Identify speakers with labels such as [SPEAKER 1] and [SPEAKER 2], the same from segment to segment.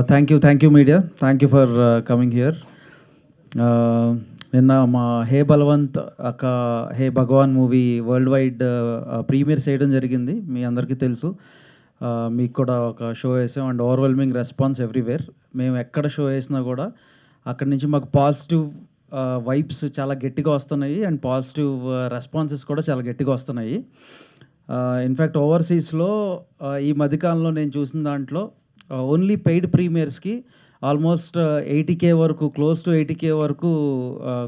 [SPEAKER 1] Thank you media. Thank you for coming here. నిన్న మా హే బలవంత్ అక్క హే భగవాన్ మూవీ వరల్డ్ వైడ్ ప్రీమియర్ చేయడం జరిగింది. మీ అందరికీ తెలుసు. మీకు కూడా ఒక షో వేసాం అండ్ ఓవర్వెల్మింగ్ రెస్పాన్స్ ఎవ్రీవేర్. మేము ఎక్కడ షో వేసినా కూడా అక్కడి నుంచి మాకు పాజిటివ్ వైబ్స్ చాలా గట్టిగా వస్తున్నాయి అండ్ పాజిటివ్ రెస్పాన్సెస్ కూడా చాలా గట్టిగా వస్తున్నాయి. ఇన్ఫ్యాక్ట్ ఓవర్సీస్లో ఈ మధ్యకాలంలో నేను చూసిన దాంట్లో ఓన్లీ పెయిడ్ ప్రీమియర్స్కి ఆల్మోస్ట్ 80K వరకు, క్లోజ్ టు 80K వరకు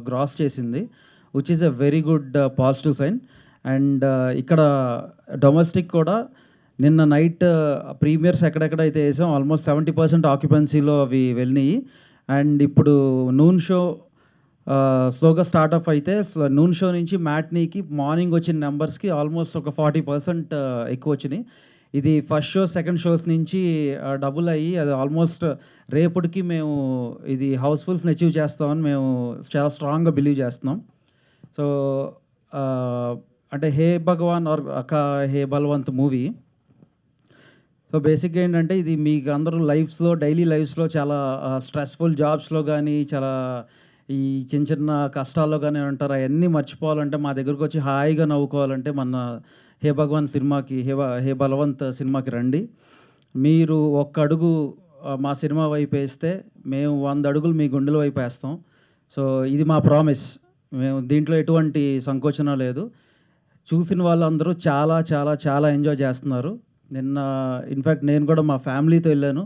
[SPEAKER 1] గ్రాస్ చేసింది, which is a very good positive sign. And ఇక్కడ డొమెస్టిక్ కూడా నిన్న నైట్ ప్రీమియర్స్ ఎక్కడెక్కడైతే వేసాం ఆల్మోస్ట్ 70% ఆక్యుపెన్సీలో అవి వెళ్ళినాయి. అండ్ ఇప్పుడు నూన్ షో స్లోగా స్టార్ట్అప్ అయితే నూన్ షో నుంచి మ్యాట్నీకి మార్నింగ్ వచ్చిన నెంబర్స్కి ఆల్మోస్ట్ ఒక 40% ఎక్కువ వచ్చినాయి. ఇది ఫస్ట్ షో సెకండ్ షోస్ నుంచి డబుల్ అయ్యి అది ఆల్మోస్ట్ రేపటికి మేము ఇది హౌస్ఫుల్స్ని అచీవ్ చేస్తామని మేము చాలా స్ట్రాంగ్గా బిలీవ్ చేస్తున్నాం. సో అంటే హే భగవాన్ ఆర్ అక్క హే బలవంత్ మూవీ, సో బేసిక్గా ఏంటంటే ఇది మీకు అందరూ లైఫ్స్లో డైలీ లైఫ్స్లో చాలా స్ట్రెస్ఫుల్ జాబ్స్లో కానీ చాలా ఈ చిన్న చిన్న కష్టాల్లో కానీ ఉంటారు. అవన్నీ మర్చిపోవాలంటే మా దగ్గరకు వచ్చి హాయిగా నవ్వుకోవాలంటే మన హే భగవాన్ సినిమాకి హే బలవంత్ సినిమాకి రండి. మీరు ఒక్క అడుగు మా సినిమా వైపు వేస్తే మేము 100 అడుగులు మీ గుండెల వైపు వేస్తాం. సో ఇది మా ప్రామిస్. మేము దీంట్లో ఎటువంటి సంకోచన లేదు. చూసిన వాళ్ళందరూ చాలా చాలా చాలా ఎంజాయ్ చేస్తున్నారు. నిన్న ఇన్ఫ్యాక్ట్ నేను కూడా మా ఫ్యామిలీతో వెళ్ళాను.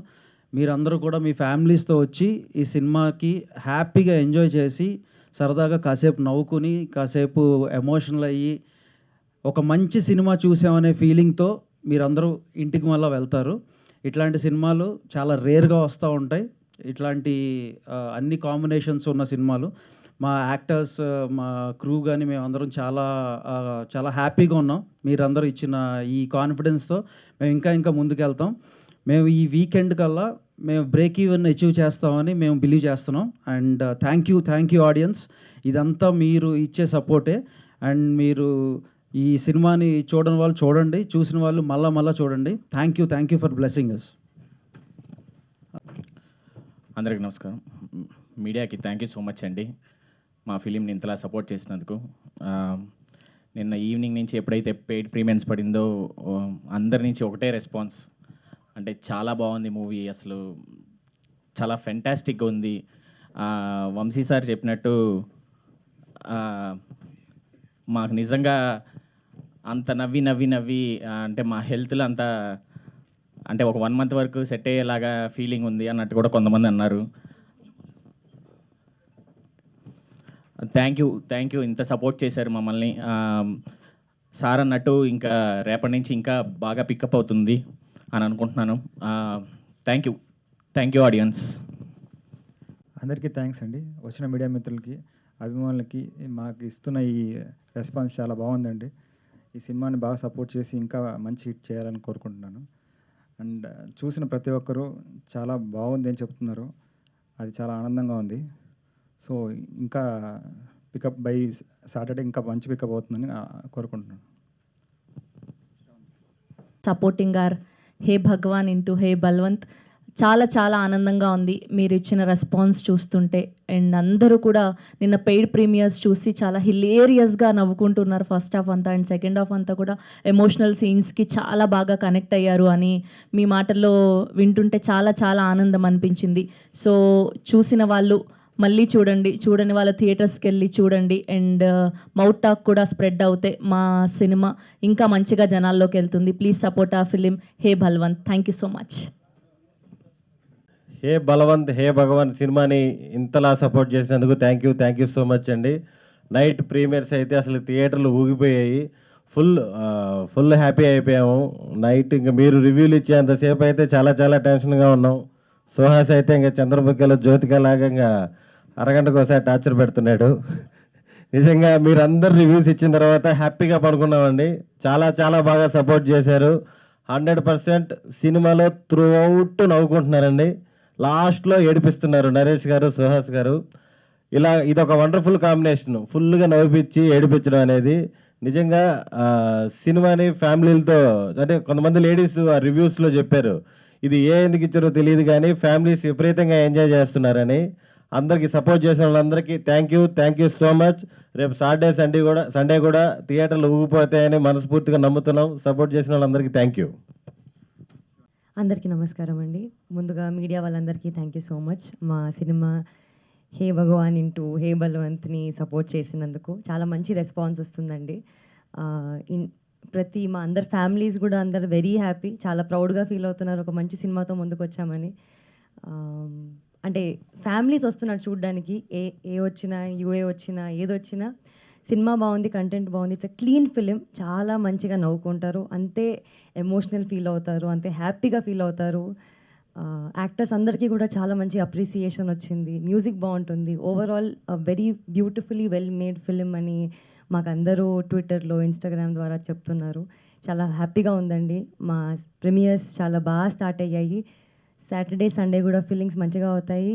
[SPEAKER 1] మీరందరూ కూడా మీ ఫ్యామిలీస్తో వచ్చి ఈ సినిమాకి హ్యాపీగా ఎంజాయ్ చేసి సరదాగా కాసేపు నవ్వుకుని కాసేపు ఎమోషనల్ అయ్యి ఒక మంచి సినిమా చూసామనే ఫీలింగ్తో మీరందరూ ఇంటికి మళ్ళీ వెళ్తారు. ఇట్లాంటి సినిమాలు చాలా రేర్గా వస్తూ ఉంటాయి. ఇట్లాంటి అన్ని కాంబినేషన్స్ ఉన్న సినిమాలు మా యాక్టర్స్ మా క్రూ కానీ మేమందరం చాలా చాలా హ్యాపీగా ఉన్నాం. మీరందరూ ఇచ్చిన ఈ కాన్ఫిడెన్స్తో మేము ఇంకా ముందుకెళ్తాం. మేము ఈ వీకెండ్ కల్లా మేము బ్రేక్ ఈవెన్ అచీవ్ చేస్తామని మేము బిలీవ్ చేస్తున్నాం. And thank you audience. ఇదంతా మీరు ఇచ్చే సపోర్టే. అండ్ మీరు ఈ సినిమాని చూడని వాళ్ళు చూడండి, చూసిన వాళ్ళు మళ్ళా చూడండి. Thank you for blessing us.
[SPEAKER 2] అందరికీ నమస్కారం. మీడియాకి థ్యాంక్ యూ సో మచ్ అండి, మా ఫిలింని ఇంతలా సపోర్ట్ చేసినందుకు. నిన్న ఈవినింగ్ నుంచి ఎప్పుడైతే పెయిడ్ ప్రీమియర్స్ పడిందో అందరి నుంచి ఒకటే రెస్పాన్స్, అంటే చాలా బాగుంది మూవీ, అసలు చాలా ఫెంటాస్టిక్గా ఉంది. వంశీ సార్ చెప్పినట్టు మాకు నిజంగా అంత నవ్వి అంటే మా హెల్త్లో అంత అంటే ఒక 1 month వరకు సెట్ అయ్యేలాగా ఫీలింగ్ ఉంది అన్నట్టు కూడా కొంతమంది అన్నారు. థ్యాంక్ యూ ఇంత సపోర్ట్ చేశారు మమ్మల్ని. సార్ అన్నట్టు ఇంకా రేపటి నుంచి ఇంకా బాగా పికప్ అవుతుంది అని అనుకుంటున్నాను. Thank you audience.
[SPEAKER 3] అందరికీ థ్యాంక్స్ అండి. వచ్చిన మీడియా మిత్రులకి, అభిమానులకి మాకు ఇస్తున్న ఈ రెస్పాన్స్ చాలా బాగుందండి. ఈ సినిమాని బాగా సపోర్ట్ చేసి ఇంకా మంచి హిట్ చేయాలని కోరుకుంటున్నాను. అండ్ చూసిన ప్రతి ఒక్కరూ చాలా బాగుంది అని చెప్తున్నారు. అది చాలా ఆనందంగా ఉంది. సో ఇంకా పికప్ బై సాటర్డే ఇంకా మంచి పికప్ అవుతుందని కోరుకుంటున్నాను.
[SPEAKER 4] Supporting our hey Bhagwan into hey Balwant చాలా చాలా ఆనందంగా ఉంది మీరు ఇచ్చిన రెస్పాన్స్ చూస్తుంటే. అండ్ అందరూ కూడా నిన్న పెయిడ్ ప్రీమియర్స్ చూసి చాలా హిలేరియస్గా నవ్వుకుంటున్నారు ఫస్ట్ హాఫ్ అంతా. అండ్ సెకండ్ హాఫ్ అంతా కూడా ఎమోషనల్ సీన్స్కి చాలా బాగా కనెక్ట్ అయ్యారు అని మీ మాటల్లో వింటుంటే చాలా చాలా ఆనందం అనిపించింది. సో చూసిన వాళ్ళు మళ్ళీ చూడని వాళ్ళ థియేటర్స్కి వెళ్ళి చూడండి. అండ్ మౌత్ టాక్ కూడా స్ప్రెడ్ అవుతే మా సినిమా ఇంకా మంచిగా జనాల్లోకి వెళ్తుంది. ప్లీజ్ సపోర్ట్ ఆ film hey Balwant. Thank you so much.
[SPEAKER 5] Hey Balwant hey Bhagwan సినిమాని ఇంతలా సపోర్ట్ చేసినందుకు థ్యాంక్ యూ సో మచ్ అండి. నైట్ ప్రీమియర్స్ అయితే అసలు థియేటర్లు ఊగిపోయాయి. ఫుల్ హ్యాపీ అయిపోయాము. నైట్ ఇంకా మీరు రివ్యూలు ఇచ్చేంతసేపు అయితే చాలా చాలా టెన్షన్గా ఉన్నాం. సుహాస్ అయితే ఇంకా చంద్రముఖిలో జ్యోతిక లాగా ఇంకా అరగంటకు ఒకసారి టార్చర్ పెడుతున్నాడు. నిజంగా మీరు అందరు రివ్యూస్ ఇచ్చిన తర్వాత హ్యాపీగా పడుకున్నామండి. చాలా చాలా బాగా సపోర్ట్ చేశారు. 100% సినిమాలో త్రూ అవుట్ నవ్వుకుంటున్నారండి. లాస్ట్లో ఏడిపిస్తున్నారు నరేష్ గారు, సుహాస్ గారు. ఇదొక వండర్ఫుల్ కాంబినేషన్. ఫుల్గా నవ్విపించి ఏడిపించడం అనేది నిజంగా సినిమాని ఫ్యామిలీలతో, అంటే కొంతమంది లేడీస్ ఆ రివ్యూస్లో చెప్పారు, ఇది ఎందుకు ఇచ్చారో తెలియదు కానీ ఫ్యామిలీస్ విపరీతంగా ఎంజాయ్ చేస్తున్నారని. అందరికీ సపోర్ట్ చేసిన వాళ్ళందరికీ థ్యాంక్ యూ సో మచ్. రేపు సండే కూడా థియేటర్లు ఊగిపోతాయని మనస్ఫూర్తిగా నమ్ముతున్నాం. సపోర్ట్ చేసిన వాళ్ళందరికీ థ్యాంక్ యూ.
[SPEAKER 6] అందరికీ నమస్కారం అండి. ముందుగా మీడియా వాళ్ళందరికీ థ్యాంక్ యూ సో మచ్. మా సినిమా హే భగవాన్ ఇంటూ హే బల్వంత్ని సపోర్ట్ చేసినందుకు చాలా మంచి రెస్పాన్స్ వస్తుందండి. మా అందరి ఫ్యామిలీస్ కూడా అందరు వెరీ హ్యాపీ, చాలా ప్రౌడ్గా ఫీల్ అవుతున్నారు ఒక మంచి సినిమాతో ముందుకు వచ్చామని. అంటే ఫ్యామిలీస్ వస్తున్నారు చూడడానికి, ఏ వచ్చినా యూఏ వచ్చినా ఏదొచ్చినా సినిమా బాగుంది, కంటెంట్ బాగుంది, ఇట్స్ క్లీన్ ఫిలిం, చాలా మంచిగా నవ్వుకుంటారు, అంతే ఎమోషనల్ ఫీల్ అవుతారు, అంతే హ్యాపీగా ఫీల్ అవుతారు. యాక్టర్స్ అందరికీ కూడా చాలా మంచి అప్రిసియేషన్ వచ్చింది, మ్యూజిక్ బాగుంటుంది, overall very beautifully well made film అని మాకు అందరూ ట్విట్టర్లో ఇన్స్టాగ్రామ్ ద్వారా చెప్తున్నారు. చాలా హ్యాపీగా ఉందండి. మా ప్రీమియర్స్ చాలా బాగా స్టార్ట్ అయ్యాయి. సాటర్డే సండే కూడా ఫీలింగ్స్ మంచిగా అవుతాయి.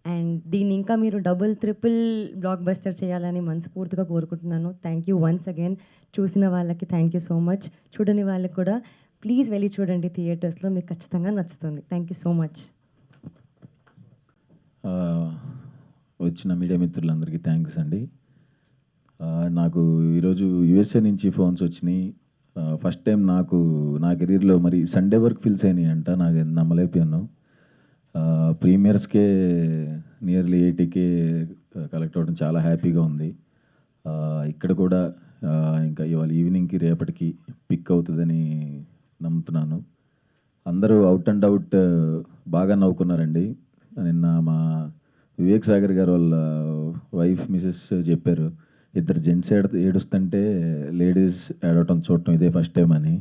[SPEAKER 6] అండ్ దీన్ని ఇంకా మీరు డబుల్ ట్రిపుల్ బ్లాక్ బస్టర్ చేయాలని మనస్ఫూర్తిగా కోరుకుంటున్నాను. Thank you once again. చూసిన వాళ్ళకి థ్యాంక్ యూ సో మచ్. చూడని వాళ్ళకి కూడా ప్లీజ్ వెళ్ళి చూడండి థియేటర్స్లో, మీకు ఖచ్చితంగా నచ్చుతుంది. Thank you so much.
[SPEAKER 7] వచ్చిన మీడియా మిత్రులందరికీ థ్యాంక్స్ అండి. నాకు ఈరోజు యూఎస్ఏ నుంచి ఫోన్స్ వచ్చినాయి. ఫస్ట్ టైం నా కెరీర్లో మరి సండే వరకు ఫిల్స్ అయినాయి అంట. నాకు నమ్మలేకపోయాను. ప్రీమియర్స్కే నియర్లీ 80K కలెక్ట్ అవ్వడం చాలా హ్యాపీగా ఉంది. ఇక్కడ కూడా ఇంకా ఇవాళ ఈవినింగ్కి రేపటికి పిక్ అవుతుందని నమ్ముతున్నాను. అందరూ అవుట్ అండ్ అవుట్ బాగా నవ్వుకున్నారండి. నిన్న మా వివేక్ సాగర్ గారు వాళ్ళ వైఫ్ మిసెస్ చెప్పారు, ఇద్దరు జెంట్స్ ఏడుస్తుంటే లేడీస్ ఏడవటం చూడటం ఇదే ఫస్ట్ టైం అని.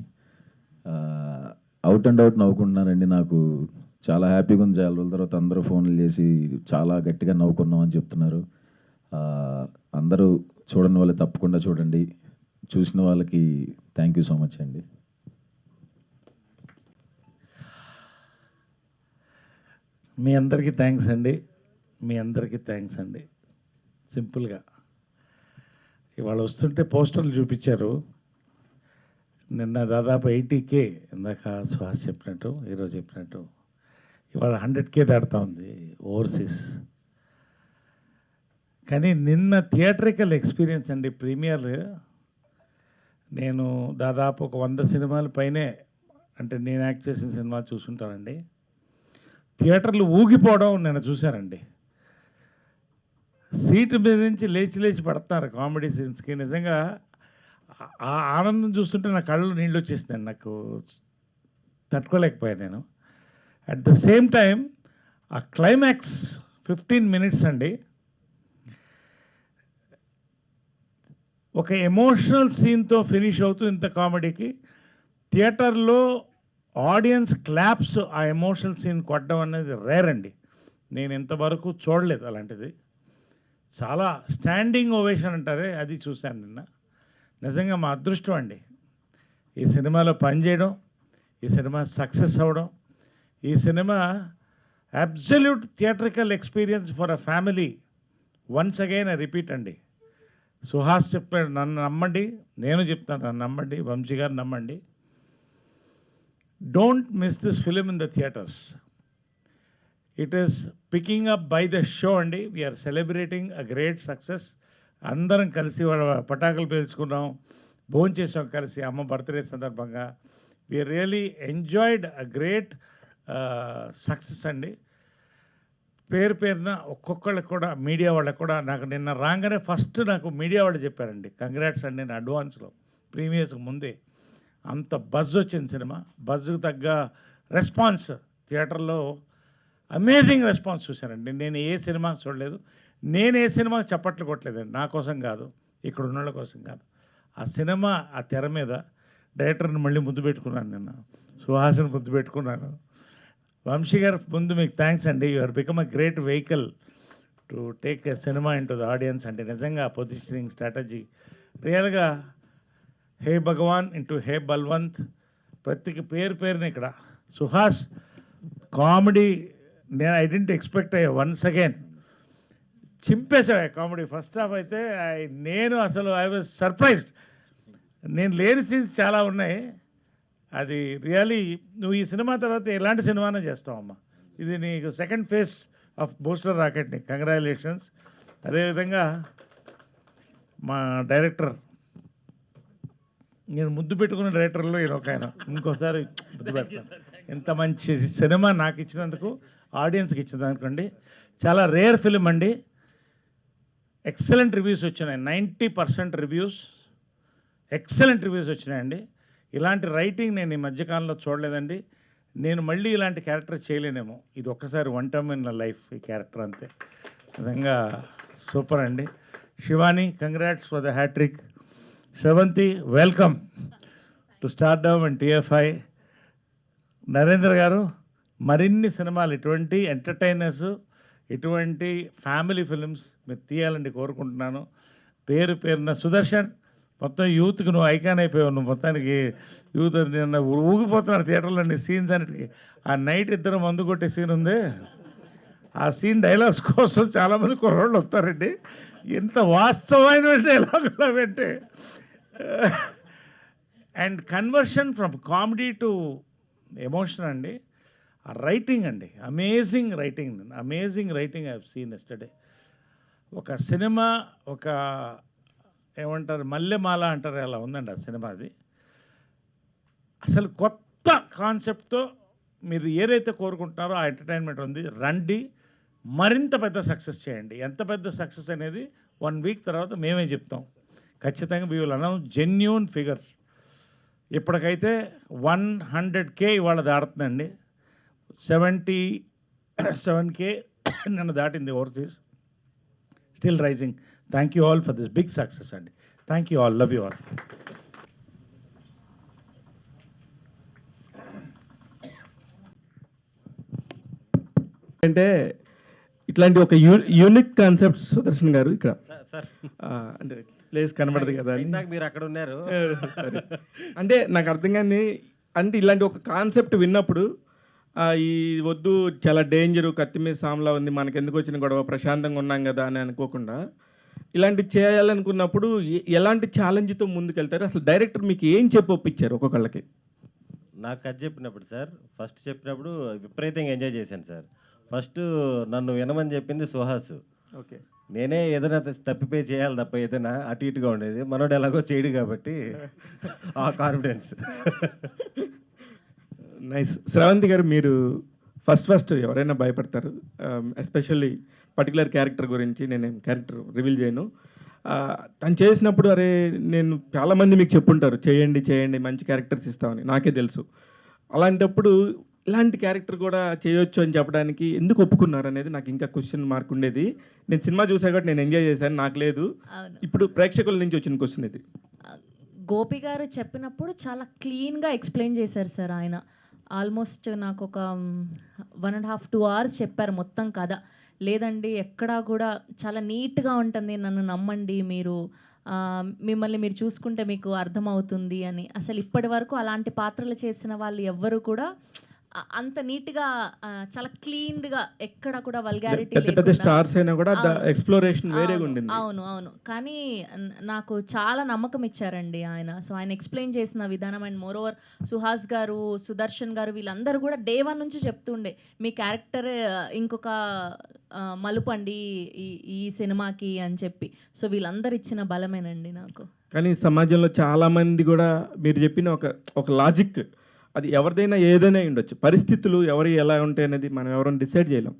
[SPEAKER 7] అవుట్ అండ్ అవుట్ నవ్వుకుంటున్నారండి. నాకు చాలా హ్యాపీగా ఉంది. చాలా రోజుల తర్వాత అందరూ ఫోన్లు చేసి చాలా గట్టిగా నవ్వుకున్నాం అని చెప్తున్నారు. అందరూ చూడని వాళ్ళు తప్పకుండా చూడండి. చూసిన వాళ్ళకి థ్యాంక్ యూ సో మచ్ అండి.
[SPEAKER 8] మీ అందరికీ థ్యాంక్స్ అండి. సింపుల్గా ఇవాళ వస్తుంటే పోస్టర్లు చూపించారు. నిన్న దాదాపు 80K, ఇందాక సుహాస్ చెప్పినట్టు, ఈరోజు చెప్పినట్టు ఇవాళ 100K దాడుతూ ఉంది ఓవర్సీస్. కానీ నిన్న థియేట్రికల్ ఎక్స్పీరియన్స్ అండి. ప్రీమియర్ నేను దాదాపు ఒక 100 సినిమాల పైనే, అంటే నేను యాక్ట్ చేసిన సినిమా చూసుంటానండి. థియేటర్లు ఊగిపోవడం నేను చూశానండి. సీటు మీద నుంచి లేచి పడుతున్నారు కామెడీ సీన్స్కి. నిజంగా ఆ ఆనందం చూస్తుంటే నా కళ్ళు నీళ్ళు వచ్చేసిందండి. నాకు తట్టుకోలేకపోయాను నేను. అట్ ద సేమ్ టైం ఆ క్లైమాక్స్ 15 minutes అండి, ఒక ఎమోషనల్ సీన్తో ఫినిష్ అవుతూ ఇంత కామెడీకి థియేటర్లో ఆడియన్స్ క్లాప్స్ ఆ ఎమోషనల్ సీన్ కొట్టడం అనేది రేర్ అండి. నేను ఇంతవరకు చూడలేదు అలాంటిది. చాలా స్టాండింగ్ ఓవేషన్ అంటారే, అది చూశాను నిన్న. నిజంగా మా అదృష్టం అండి ఈ సినిమాలో పనిచేయడం, ఈ సినిమా సక్సెస్ అవ్వడం. ఈ cinema absolute theatrical experience for a family. Once again repeat అండి. సుహాస్ చెప్పాడు, నన్ను నమ్మండి, నేను చెప్తాను, నన్ను నమ్మండి, వంశీ గారు నమ్మండి. Don't miss this film in the theatres. It is picking up by the show అండి. We are celebrating a great success. అందరం కలిసి వాళ్ళ పటాకులు పేల్చుకున్నాం, భోంచేసాం కలిసి అమ్మ బర్త్డే సందర్భంగా. We are really enjoyed a great success అండి. పేరున ఒక్కొక్కళ్ళకి కూడా, మీడియా వాళ్ళకి కూడా, నాకు నిన్న రాగానే ఫస్ట్ నాకు మీడియా వాళ్ళు చెప్పారండి, కంగ్రాట్స్ అండి నేను అడ్వాన్స్లో, ప్రీమియర్స్కి ముందే. అంత బజ్ వచ్చింది సినిమా. బజ్కి తగ్గ రెస్పాన్స్ థియేటర్లో, అమేజింగ్ రెస్పాన్స్ చూశానండి. నేను ఏ సినిమా చూడలేదు, నేను ఏ సినిమాకి చప్పట్లు కొట్టలేదండి. నా కోసం కాదు, ఇక్కడ ఉన్నోళ్ళ కోసం కాదు. ఆ సినిమా ఆ తెర మీద డైరెక్టర్ని మళ్ళీ ముద్దు పెట్టుకున్నాను నిన్న, సుహాసిని ముద్దు పెట్టుకున్నాను. వంశీ గారు ముందు మీకు థ్యాంక్స్ అండి. You are become a great vehicle to take a cinema into the audience. అంటే నిజంగా పొజిషనింగ్ స్ట్రాటజీ రియల్గా హే భగవాన్ ఇంటూ హే బల్వంత్, ప్రతి పేరున ఇక్కడ సుహాస్ కామెడీ నేను ఐ డెంట్ ఎక్స్పెక్ట్ అయ్యా. వన్స్ అగైన్ చింపేసావు కామెడీ. ఫస్ట్ హాఫ్ అయితే నేను అసలు ఐ వాజ్ సర్ప్రైజ్డ్. నేను లేని సీన్స్ చాలా ఉన్నాయి, అది రియలీ నువ్వు ఈ సినిమా తర్వాత ఎలాంటి సినిమానే చేస్తావమ్మా. ఇది నీకు second phase of booster rocket. నీకు కంగ్రాచులేషన్స్. అదేవిధంగా మా డైరెక్టర్, నేను ముద్దు పెట్టుకున్న డైరెక్టర్లో ఈయన ఒక ఆయన, ఇంకోసారి ముద్దు పెడతాను. ఎంత మంచి సినిమా నాకు ఇచ్చినందుకు, ఆడియన్స్కి ఇచ్చినందుకండి. చాలా రేర్ ఫిలిం అండి. ఎక్సలెంట్ రివ్యూస్ వచ్చినాయి. 90% రివ్యూస్, ఎక్సలెంట్ రివ్యూస్ వచ్చినాయండి. ఇలాంటి రైటింగ్ నేను ఈ మధ్యకాలంలో చూడలేదండి. నేను మళ్ళీ ఇలాంటి క్యారెక్టర్ చేయలేనేమో. ఇది ఒక్కసారి వన్ టైమ్ ఇన్ లైఫ్ ఈ క్యారెక్టర్, అంతే. నిజంగా సూపర్ అండి. Shivani, congrats for the hattrick. Sravanthi, welcome to stardom and TFI. Narendra garu, మరిన్ని సినిమాలు ఇటువంటి ఎంటర్టైనర్స్, ఇటువంటి ఫ్యామిలీ ఫిలిమ్స్ మీరు తీయాలని కోరుకుంటున్నాను. పేరు పేరున సుదర్శన్, మొత్తం యూత్కి నువ్వు ఐకాన్ అయిపోయావు. నువ్వు మొత్తానికి యూత్ ఊగిపోతున్నారు థియేటర్లో నీ సీన్స్ అన్నిటికీ. ఆ నైట్ ఇద్దరు మందు కొట్టే సీన్ ఉంది, ఆ సీన్ డైలాగ్స్ కోసం చాలామంది కుర్రోళ్ళు వస్తారండి. ఎంత వాస్తవమైన డైలాగులు అవంటే. And conversion from comedy to emotion అండి. ఆ రైటింగ్ అండి, amazing writing, amazing writing I have seen yesterday. ఒక సినిమా, ఒక ఏమంటారు, మల్లెమాల అంటారు, అలా ఉందండి ఆ సినిమా. అది అసలు కొత్త కాన్సెప్ట్తో మీరు ఏదైతే కోరుకుంటున్నారో ఆ ఎంటర్టైన్మెంట్ ఉంది. రండి, మరింత పెద్ద సక్సెస్ చేయండి. ఎంత పెద్ద సక్సెస్ అనేది 1 వీక్ తర్వాత మేమే చెప్తాం ఖచ్చితంగా. We will announce genuine figures. ఇప్పటికైతే 100K ఇవాళ దాడుతుందండి. 77K నన్ను దాటింది overseas. Still rising. Thank you all for this big success అండి. Thank you all. Love you all.
[SPEAKER 9] అంటే ఇట్లాంటి ఒక యూనిక్ కాన్సెప్ట్ సుదర్శన్ గారు ఇక్కడ అంటే ప్లేస్ కనబడదు కదా అని.
[SPEAKER 5] మీరు అక్కడ ఉన్నారు.
[SPEAKER 9] సరే, అంటే నాకు అర్థం కానీ, అంటే ఇలాంటి ఒక కాన్సెప్ట్ విన్నప్పుడు ఈ వద్దు, చాలా డేంజరు, కత్తి మీద సామ్లా ఉంది, మనకి ఎందుకు వచ్చిన గొడవ, ప్రశాంతంగా ఉన్నాం కదా అని అనుకోకుండా ఇలాంటి చేయాలనుకున్నప్పుడు ఎలాంటి ఛాలెంజ్తో ముందుకెళ్తారు? అసలు డైరెక్టర్ మీకు ఏం చెప్పి ఒప్పించారు ఒక్కొక్కళ్ళకి?
[SPEAKER 5] నాకు కథ చెప్పినప్పుడు సార్, ఫస్ట్ చెప్పినప్పుడు విపరీతంగా ఎంజాయ్ చేశాను సార్. ఫస్ట్ నన్ను వినమని చెప్పింది సుహాస్.
[SPEAKER 9] ఓకే,
[SPEAKER 5] నేనే ఏదైనా తప్పిపోయి చేయాలి తప్ప ఏదైనా అటు ఇటుగా ఉండేది. మనోడు ఎలాగో చేయడు కాబట్టి ఆ కాన్ఫిడెన్స్.
[SPEAKER 9] నైస్. శ్రవంతి గారు, మీరు ఫస్ట్ ఎవరైనా భయపడతారు, ఎస్పెషల్లీ పర్టికులర్ క్యారెక్టర్ గురించి. నేనేం క్యారెక్టర్ రివీల్ చేయను. తను చేసినప్పుడు అరే, నేను చాలామంది మీకు చెప్పుంటారు చేయండి చేయండి మంచి క్యారెక్టర్స్ ఇస్తామని, నాకే తెలుసు. అలాంటప్పుడు ఇలాంటి క్యారెక్టర్ కూడా చేయొచ్చు అని చెప్పడానికి ఎందుకు ఒప్పుకున్నారు అనేది నాకు ఇంకా క్వశ్చన్ మార్క్ ఉండేది. నేను సినిమా చూసా కాబట్టి నేను ఎంజాయ్ చేశాను, నాకు లేదు. ఇప్పుడు ప్రేక్షకుల నుంచి వచ్చిన క్వశ్చన్ ఇది.
[SPEAKER 4] గోపి గారు చెప్పినప్పుడు చాలా క్లీన్గా ఎక్స్ప్లెయిన్ చేశారు సార్. ఆయన ఆల్మోస్ట్ నాకు ఒక 1.5-2 hours చెప్పారు మొత్తం కథ. లేదండి, ఎక్కడా కూడా చాలా నీట్గా ఉంటుంది, నన్ను నమ్మండి, మీరు మిమ్మల్ని మీరు చూసుకుంటే మీకు అర్థమవుతుంది అని. అసలు ఇప్పటి వరకు అలాంటి పాత్రలు చేసిన వాళ్ళు ఎవ్వరు కూడా అంత నీట్గా, చాలా క్లీన్గా, ఎక్కడ కూడా వల్గారిటీ
[SPEAKER 9] పెద్ద స్టార్స్ అయినా కూడా ఎక్స్ప్లోరేషన్ వేరేగా ఉండింది.
[SPEAKER 4] అవును అవును, కానీ నాకు చాలా నమ్మకం ఇచ్చారండి ఆయన. సో ఆయన ఎక్స్ప్లెయిన్ చేసిన విధానం, అండ్ మోర్ ఓవర్ సుహాస్ గారు, సుదర్శన్ గారు, వీళ్ళందరూ కూడా డే 1 నుంచి చెప్తుండే మీ క్యారెక్టర్ ఇంకొక మలుపు అండి ఈ సినిమాకి అని చెప్పి. సో వీళ్ళందరూ ఇచ్చిన బలమేనండి నాకు.
[SPEAKER 9] కానీ సమాజంలో చాలామంది కూడా మీరు చెప్పిన ఒక లాజిక్, అది ఎవరిదైనా ఏదైనా ఉండొచ్చు, పరిస్థితులు ఎవరు ఎలా ఉంటాయి అనేది మనం ఎవరైనా డిసైడ్ చేయలేం.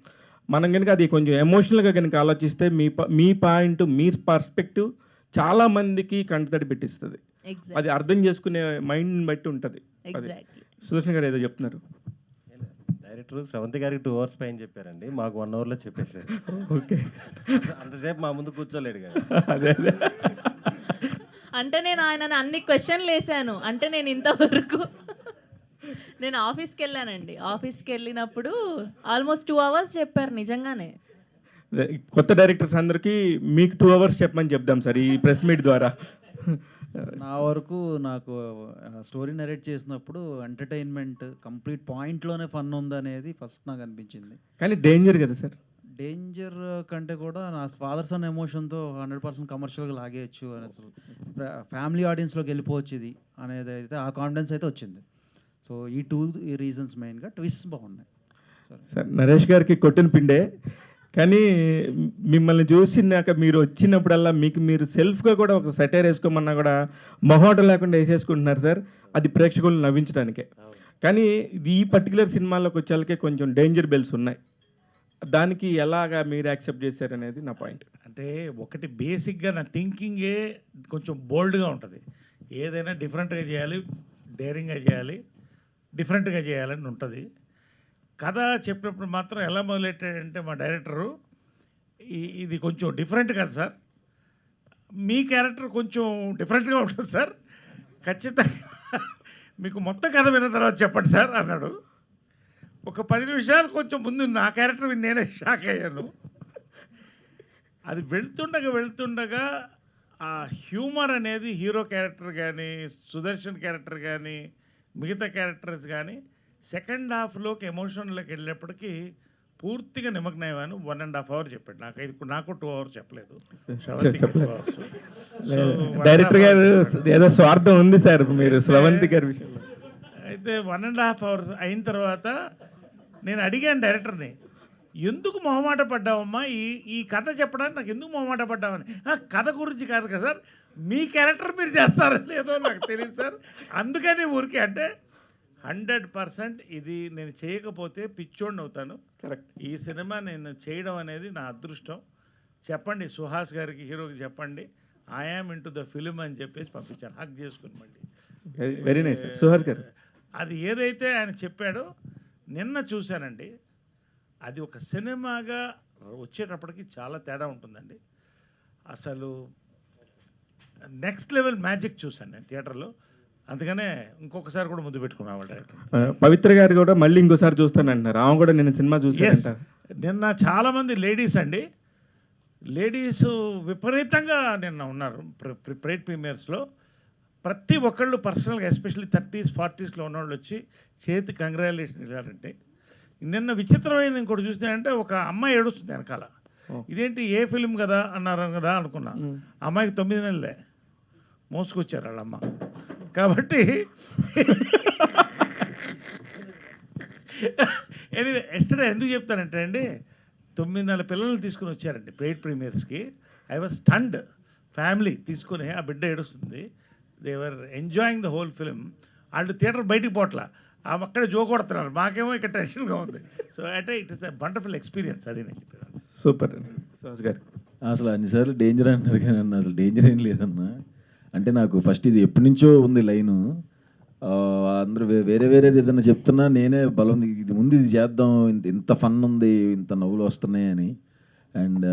[SPEAKER 9] మనం కనుక అది కొంచెం ఎమోషనల్గా కనుక ఆలోచిస్తే మీ పాయింట్, మీ పర్స్పెక్టివ్ చాలామందికి కంటతడి పెట్టిస్తుంది. అది అర్థం చేసుకునే మైండ్ని బట్టి ఉంటుంది. సుదర్శన్ గారు ఏదో చెప్తున్నారు.
[SPEAKER 5] డైరెక్టర్ శ్రవంతి గారికి 2 hours పైన చెప్పారండి, మాకు 1 hourలో చెప్పేసారు.
[SPEAKER 9] ఓకే,
[SPEAKER 5] అంతసేపు మా ముందు కూర్చోలేడు కదా.
[SPEAKER 9] అదే
[SPEAKER 4] అంటే నేను ఆయనని అన్ని క్వశ్చన్లు వేసాను. అంటే నేను ఇంతవరకు నేను ఆఫీస్కి వెళ్ళానండి. ఆఫీస్కి వెళ్ళినప్పుడు ఆల్మోస్ట్ 2 hours చెప్పారు నిజంగానే.
[SPEAKER 9] కొత్త డైరెక్టర్స్ అందరికీ మీకు 2 hours చెప్పమని చెప్దాం సార్ ఈ ప్రెస్ మీట్ ద్వారా.
[SPEAKER 1] నా వరకు నాకు స్టోరీ నరేట్ చేసినప్పుడు ఎంటర్టైన్మెంట్ కంప్లీట్ పాయింట్లోనే ఫన్ ఉందనేది ఫస్ట్ నాకు అనిపించింది.
[SPEAKER 9] కానీ డేంజర్ కదా సార్?
[SPEAKER 1] డేంజర్ కంటే కూడా నా ఫాదర్ సన్ ఎమోషన్తో 100% కమర్షియల్గా లాగేయచ్చు అని, అసలు ఫ్యామిలీ ఆడియన్స్లోకి వెళ్ళిపోవచ్చు ఇది అనేది అయితే ఆ కాన్ఫిడెన్స్ అయితే వచ్చింది. సో ఈ 2 రీజన్స్ మెయిన్గా. ట్విస్ట్ బాగున్నాయి.
[SPEAKER 9] సార్ నరేష్ గారికి కొట్టిన పిండే, కానీ మిమ్మల్ని చూసినాక మీరు వచ్చినప్పుడల్లా మీకు మీరు సెల్ఫ్గా కూడా ఒక సెటైర్ వేసుకోమన్నా కూడా మొహోటం లేకుండా వేసేసుకుంటున్నారు సార్. అది ప్రేక్షకులను నవ్వించడానికే. కానీ ఈ పర్టికులర్ సినిమాలోకి వచ్చేళ్ళకే కొంచెం డేంజర్ బెల్స్ ఉన్నాయి. దానికి ఎలాగా మీరు యాక్సెప్ట్ చేశారనేది నా పాయింట్.
[SPEAKER 8] అంటే ఒకటి బేసిక్గా నా థింకింగే కొంచెం బోల్డ్గా ఉంటుంది. ఏదైనా డిఫరెంట్గా చేయాలి, డేరింగ్గా చేయాలి, డిఫరెంట్గా చేయాలని ఉంటుంది. కథ చెప్పినప్పుడు మాత్రం ఎలా మొదలెట్టాడంటే మా డైరెక్టరు, ఇది కొంచెం డిఫరెంట్ కదా సార్, మీ క్యారెక్టర్ కొంచెం డిఫరెంట్గా ఉంటుంది సార్, ఖచ్చితంగా మీకు మొత్తం కథ విన్న తర్వాత చెప్పండి సార్ అన్నాడు. ఒక 10 నిమిషాలు కొంచెం ముందు నా క్యారెక్టర్ నేనే షాక్ అయ్యాను. అది వెళ్తుండగా ఆ హ్యూమర్ అనేది హీరో క్యారెక్టర్ కానీ, సుదర్శన్ క్యారెక్టర్ కానీ, మిగతా క్యారెక్టర్స్ కానీ సెకండ్ హాఫ్లోకి ఎమోషన్లోకి వెళ్ళేప్పటికీ పూర్తిగా నిమగ్నమయ్యాను. 1.5 hours చెప్పాడు. నాకు 2 hours చెప్పలేదు.
[SPEAKER 9] డైరెక్టర్ గారు ఏదో స్వార్థం ఉంది సార్ మీరు స్రవంతి గారి విషయంలో.
[SPEAKER 8] అయితే 1.5 hours అయిన తర్వాత నేను అడిగాను డైరెక్టర్ని, ఎందుకు మొహమాట పడ్డావమ్మా, ఈ కథ చెప్పడానికి నాకు ఎందుకు మొహమాట పడ్డావని. కథ గురించి కాదు కదా సార్, మీ క్యారెక్టర్ మీరు చేస్తారో లేదో నాకు తెలియదు సార్, అందుకని ఊరికే. అంటే 100% ఇది నేను చేయకపోతే పిచ్చోడిని అవుతాను. కరెక్ట్. ఈ సినిమా నేను చేయడం అనేది నా అదృష్టం. చెప్పండి సుహాస్ గారికి, హీరోకి చెప్పండి ఐఆమ్ ఇంటూ ద ఫిలిం అని చెప్పేసి పంపించాను, హక్ చేసుకుని. మళ్ళీ
[SPEAKER 9] వెరీ నైస్ సుహాస్ గారు.
[SPEAKER 8] అది ఏదైతే ఆయన చెప్పాడో నిన్న చూశానండి, అది ఒక సినిమాగా వచ్చేటప్పటికి చాలా తేడా ఉంటుందండి. అసలు నెక్స్ట్ లెవెల్ మ్యాజిక్ చూశాను నేను థియేటర్లో. అందుకనే ఇంకొకసారి కూడా ముందు పెట్టుకున్నాడు.
[SPEAKER 9] పవిత్ర గారు కూడా మళ్ళీ ఇంకోసారి చూస్తానంటున్నారు. ఆమె కూడా నేను సినిమా చూసాను.
[SPEAKER 8] నిన్న చాలామంది లేడీస్ విపరీతంగా నిన్న ఉన్నారు ప్రైడ్ ప్రీమియర్స్లో. ప్రతి ఒక్కళ్ళు పర్సనల్గా ఎస్పెషల్లీ 30s 40sలో ఉన్నవాళ్ళు వచ్చి చేతి కంగ్రాచులేషన్ ఇవ్వాలంటే. నిన్న విచిత్రమైన ఇంకోటి చూస్తే ఒక అమ్మాయి ఏడుస్తుంది వెనకాల. ఇదేంటి ఏ ఫిలిం కదా అన్నారు కదా అనుకున్నా. అమ్మాయికి 9 నెలలే మోసుకొచ్చారు వాళ్ళమ్మ. కాబట్టి ఎనీవే ఎస్టర్డే ఎందుకు చెప్తానంటే అండి, 9 నెలల పిల్లల్ని తీసుకుని వచ్చారండి ప్రైడ్ ప్రీమియర్స్కి. I was stunned. ఫ్యామిలీ తీసుకుని ఆ బిడ్డ ఏడుస్తుంది. They were enjoying the whole film. వాళ్ళు థియేటర్ బయటికి పోట్ల, ఆమె అక్కడే జోకొడుతున్నారు, మాకేమో ఇక్కడ టెన్షన్గా ఉంది. సో అంటే it is a wonderful experience. అది నేను చెప్పాను.
[SPEAKER 9] సూపర్ సుహాస్ గారు.
[SPEAKER 7] అసలు అన్నిసార్లు డేంజర్ అంటారు కానీ అన్న అసలు డేంజర్ ఏం లేదన్నా. అంటే నాకు ఫస్ట్ ఇది ఎప్పటి నుంచో ఉంది లైను. అందరూ వేరేది ఏదైనా చెప్తున్నా నేనే బలం ఇది ముందు ఇది చేద్దాం, ఇంత ఫన్ ఉంది, ఇంత నవ్వులు వస్తున్నాయి అని. అండ్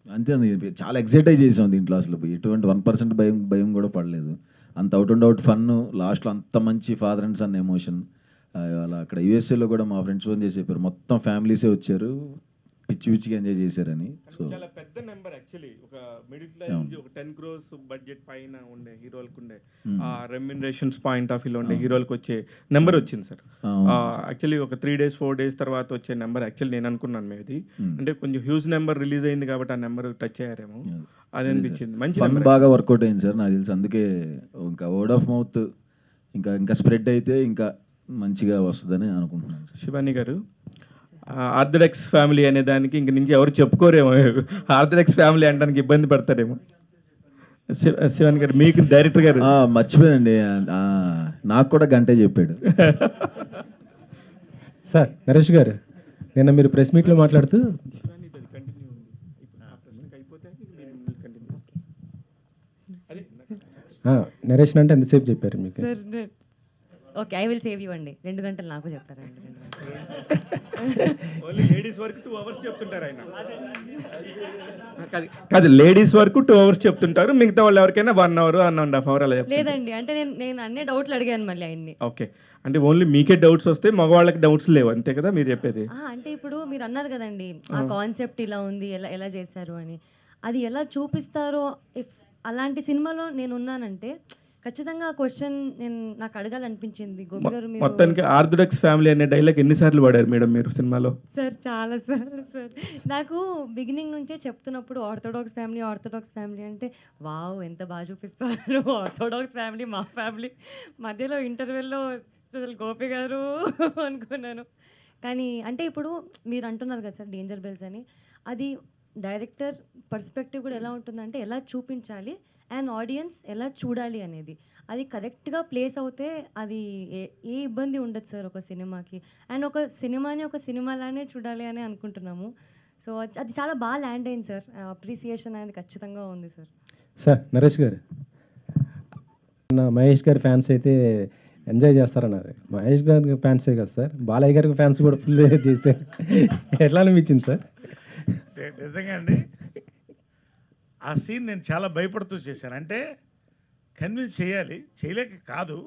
[SPEAKER 7] అంతే చాలా ఎక్సైట్ అయి చేసాం దీంట్లో. అసలు ఎటువంటి 1% భయం కూడా పడలేదు. అంత అవుట్ అండ్ అవుట్ ఫన్. లాస్ట్లో అంత మంచి ఫాదర్ అండ్ సన్ ఎమోషన్. అలా అక్కడ యూఎస్ఏలో కూడా మా ఫ్రెండ్స్ ఫోన్ చేసి చెప్పారు మొత్తం ఫ్యామిలీసే వచ్చారు, పిచ్చిగా ఎంజాయ్ చేశారని. సో
[SPEAKER 9] చాలా పెద్ద నెంబర్ యాక్చువల్లీ. ఒక మిడిల్ క్లాస్ ఒక 10 crores బడ్జెట్ పైన ఉండే హీరోలకు ఉండే ఆ రెమ్యునరేషన్స్ పాయింట్ ఆఫ్ వ్యూలో ఉండే హీరోలకు వచ్చే నెంబర్ వచ్చింది సార్. యాక్చువల్లీ ఒక 3 days 4 days తర్వాత వచ్చే నెంబర్ యాక్చువల్లీ నేను అనుకున్నాను మేది అంటే కొంచెం హ్యూజ్ నెంబర్ రిలీజ్ అయింది కాబట్టి ఆ నెంబర్ టచ్ అయ్యారేమో అది అనిపించింది. మంచి నెంబర్ బాగా
[SPEAKER 7] వర్కౌట్ అయింది సార్ నాకు తెలిసి. అందుకే ఇంకా వర్డ్ ఆఫ్ మౌత్ ఇంకా స్ప్రెడ్ అయితే ఇంకా మంచిగా వస్తుందని అనుకుంటున్నాను.
[SPEAKER 9] శివాని గారు, ఆర్థడాక్స్ ఫ్యామిలీ అనే దానికి ఇంక నుంచి ఎవరు చెప్పుకోరేమో, ఆర్థడాక్స్ ఫ్యామిలీ అనడానికి ఇబ్బంది పడతారేమో. శివాని గారు మీకు డైరెక్టర్ గారు
[SPEAKER 7] మర్చిపోయానండి, నాకు కూడా గంటే చెప్పాడు.
[SPEAKER 10] సార్ నరేష్ గారు, నిన్న మీరు ప్రెస్ మీట్లో మాట్లాడుతూ నరేష్ అంటే ఎంతసేపు చెప్పారు మీకు?
[SPEAKER 6] Okay, I will save you అండి. 2 గంటలు నాకు చెప్తారండి.
[SPEAKER 9] లేడీస్ వరకు 2 hours చెప్తుంటారు ఆయన. కాదు, లేడీస్ వరకు 2 hours చెప్తుంటారు, మిగతా వాళ్ళు ఎవరికైనా 1 hour 1.5 hour అలా చెప్తారు.
[SPEAKER 6] లేదండి, అంటే నేను అన్ని డౌట్లు అడిగాను మళ్ళీ ఆయన్ని.
[SPEAKER 9] ఓకే, అంటే ఓన్లీ మీకే డౌట్స్ వస్తే మగవాళ్ళకి డౌట్స్ లేవు అంతే కదా మీరు చెప్పేది?
[SPEAKER 6] అంటే ఇప్పుడు మీరు అన్నారు కదండి ఆ కాన్సెప్ట్ ఇలా ఉంది, ఎలా చేశారు అని. అది ఎలా చూపిస్తారో, ఇఫ్ అలాంటి సినిమాలో నేను ఉన్నానంటే ఖచ్చితంగా ఆ క్వశ్చన్ నాకు అడగాలనిపించింది. గోపి గారు మీరు
[SPEAKER 9] మొత్తానికి ఆర్థోడాక్స్ ఫ్యామిలీ అనే డైలాగ్ ఎన్నిసార్లు వాడారు మేడం మీరు సినిమాలో?
[SPEAKER 6] సార్ చాలా సార్లు సార్. నాకు బిగినింగ్ నుంచే చెప్తున్నప్పుడు ఆర్థోడాక్స్ ఫ్యామిలీ అంటే వావ్! ఎంత బాగా చూపిస్తారు ఆర్థోడాక్స్ ఫ్యామిలీ, మా ఫ్యామిలీ. మధ్యలో ఇంటర్వెల్‌లో అసలు గోపి గారు అనుకున్నాను. కానీ అంటే ఇప్పుడు మీరు అంటున్నారు కదా సార్ డేంజర్ బెల్స్ అని. అది డైరెక్టర్ పర్స్పెక్టివ్ కూడా ఎలా ఉంటుందంటే ఎలా చూపించాలి అండ్ ఆడియన్స్ ఎలా చూడాలి అనేది. అది కరెక్ట్‌గా ప్లేస్ అవుతే అది ఏ ఇబ్బంది ఉండదు సార్ ఒక సినిమాకి. అండ్ ఒక సినిమాని ఒక సినిమాలానే చూడాలి అని అనుకుంటున్నాము. సో అది చాలా బాగా ల్యాండ్ అయింది సార్. అప్రిసియేషన్ అనేది ఖచ్చితంగా ఉంది సార్.
[SPEAKER 10] సార్ నరేష్ గారు, మహేష్ గారి ఫ్యాన్స్ అయితే ఎంజాయ్ చేస్తారన్నారు. మహేష్ గారి ఫ్యాన్సే కదా సార్, బాలయ్య గారికి ఫ్యాన్స్ కూడా ఫుల్ చేశారు. ఎట్లా అనిపించింది సార్?
[SPEAKER 8] నిజంగా అండి, ఆ సీన్ నేను చాలా భయపడుతూ చేశాను. అంటే కన్విన్స్ చేయాలి, చేయలేక కాదు,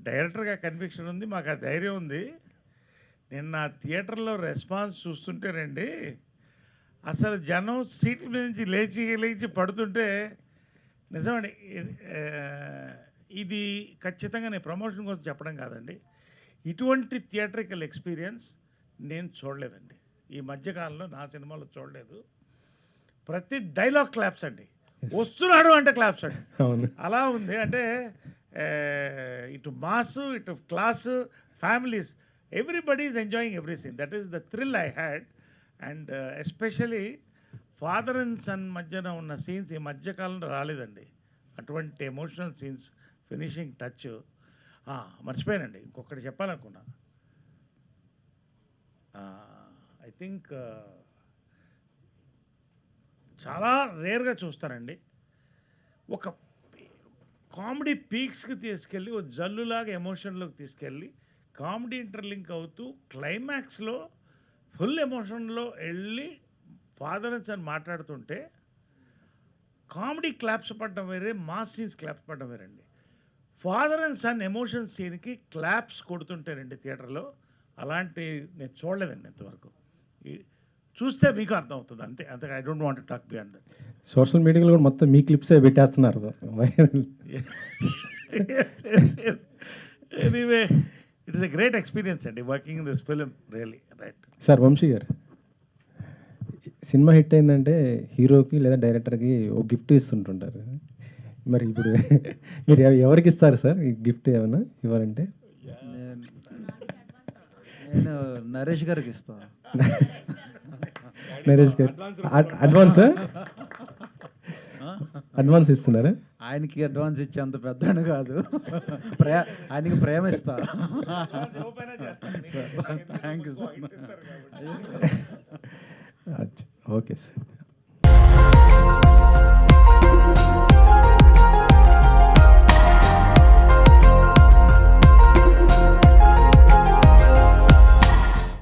[SPEAKER 8] డైరెక్టర్గా కన్విక్షన్ ఉంది, మాకు ఆ ధైర్యం ఉంది. నిన్న థియేటర్లో రెస్పాన్స్ చూస్తుంటేనండి, అసలు జనం సీట్ల మీద నుంచి లేచి పడుతుంటే నిజమండి. ఇది ఖచ్చితంగా నేను ప్రమోషన్ కోసం చెప్పడం కాదండి, ఇటువంటి థియేట్రికల్ ఎక్స్పీరియన్స్ నేను చూడలేదండి ఈ మధ్యకాలంలో, నా సినిమాలో చూడలేదు. ప్రతి డైలాగ్ క్లాప్స్ అండి, వస్తున్నాడు అంటే క్లాప్స్ అండి, అలా ఉంది. అంటే ఇటు మాస్, ఇటు class, families, everybody is enjoying everything. That is the thrill I had. And especially father and son మధ్యన ఉన్న సీన్స్ ఈ మధ్యకాలంలో రాలేదండి, అటువంటి ఎమోషనల్ సీన్స్, ఫినిషింగ్ టచ్. మర్చిపోయానండి, ఇంకొకటి చెప్పాలనుకున్నా. ఐ థింక్ చాలా రేర్గా చూస్తానండి, ఒక కామెడీ పీక్స్కి తీసుకెళ్ళి ఒక జల్లులాగా ఎమోషన్లోకి తీసుకెళ్ళి కామెడీ ఇంటర్లింక్ అవుతూ క్లైమాక్స్లో ఫుల్ ఎమోషన్లో వెళ్ళి ఫాదర్ అండ్ సన్ మాట్లాడుతుంటే కామెడీ క్లాప్స్ పడడం వేరే, మాస్ సీన్స్ క్లాప్స్ పడడం వేరండి. ఫాదర్ అండ్ సన్ ఎమోషన్ సీన్కి క్లాప్స్ కొడుతుంటారండి థియేటర్లో, అలాంటి నేను చూడలేదండి ఇంతవరకు. చూస్తే మీకు అర్థమవుతుంది, అంతే. అంతే, I don't want to talk beyond that.
[SPEAKER 10] Social మీడియాలో కూడా మొత్తం మీ క్లిప్సే పెట్టేస్తున్నారు.
[SPEAKER 8] Anyway, it is a great experience అండి working in this film, really. Right
[SPEAKER 10] sir, Vamsi garu, cinema hit అయిందంటే హీరోకి లేదా డైరెక్టర్కి ఒక గిఫ్ట్ ఇస్తుంటుంటారు. మరి ఇప్పుడు మీరు ఎవరికి ఇస్తారు సార్ ఈ గిఫ్ట్? ఏమైనా ఇవ్వాలంటే
[SPEAKER 1] నేను నరేష్ గారికి ఇస్తాను.
[SPEAKER 10] నరేష్ గారు అడ్వాన్స్ ఇస్తున్నారా?
[SPEAKER 1] ఆయనకి అడ్వాన్స్ ఇచ్చే అంత పెద్దను కాదు, ఆయనకి ప్రేమ ఇస్తా. Thank you sir.
[SPEAKER 10] Okay sir.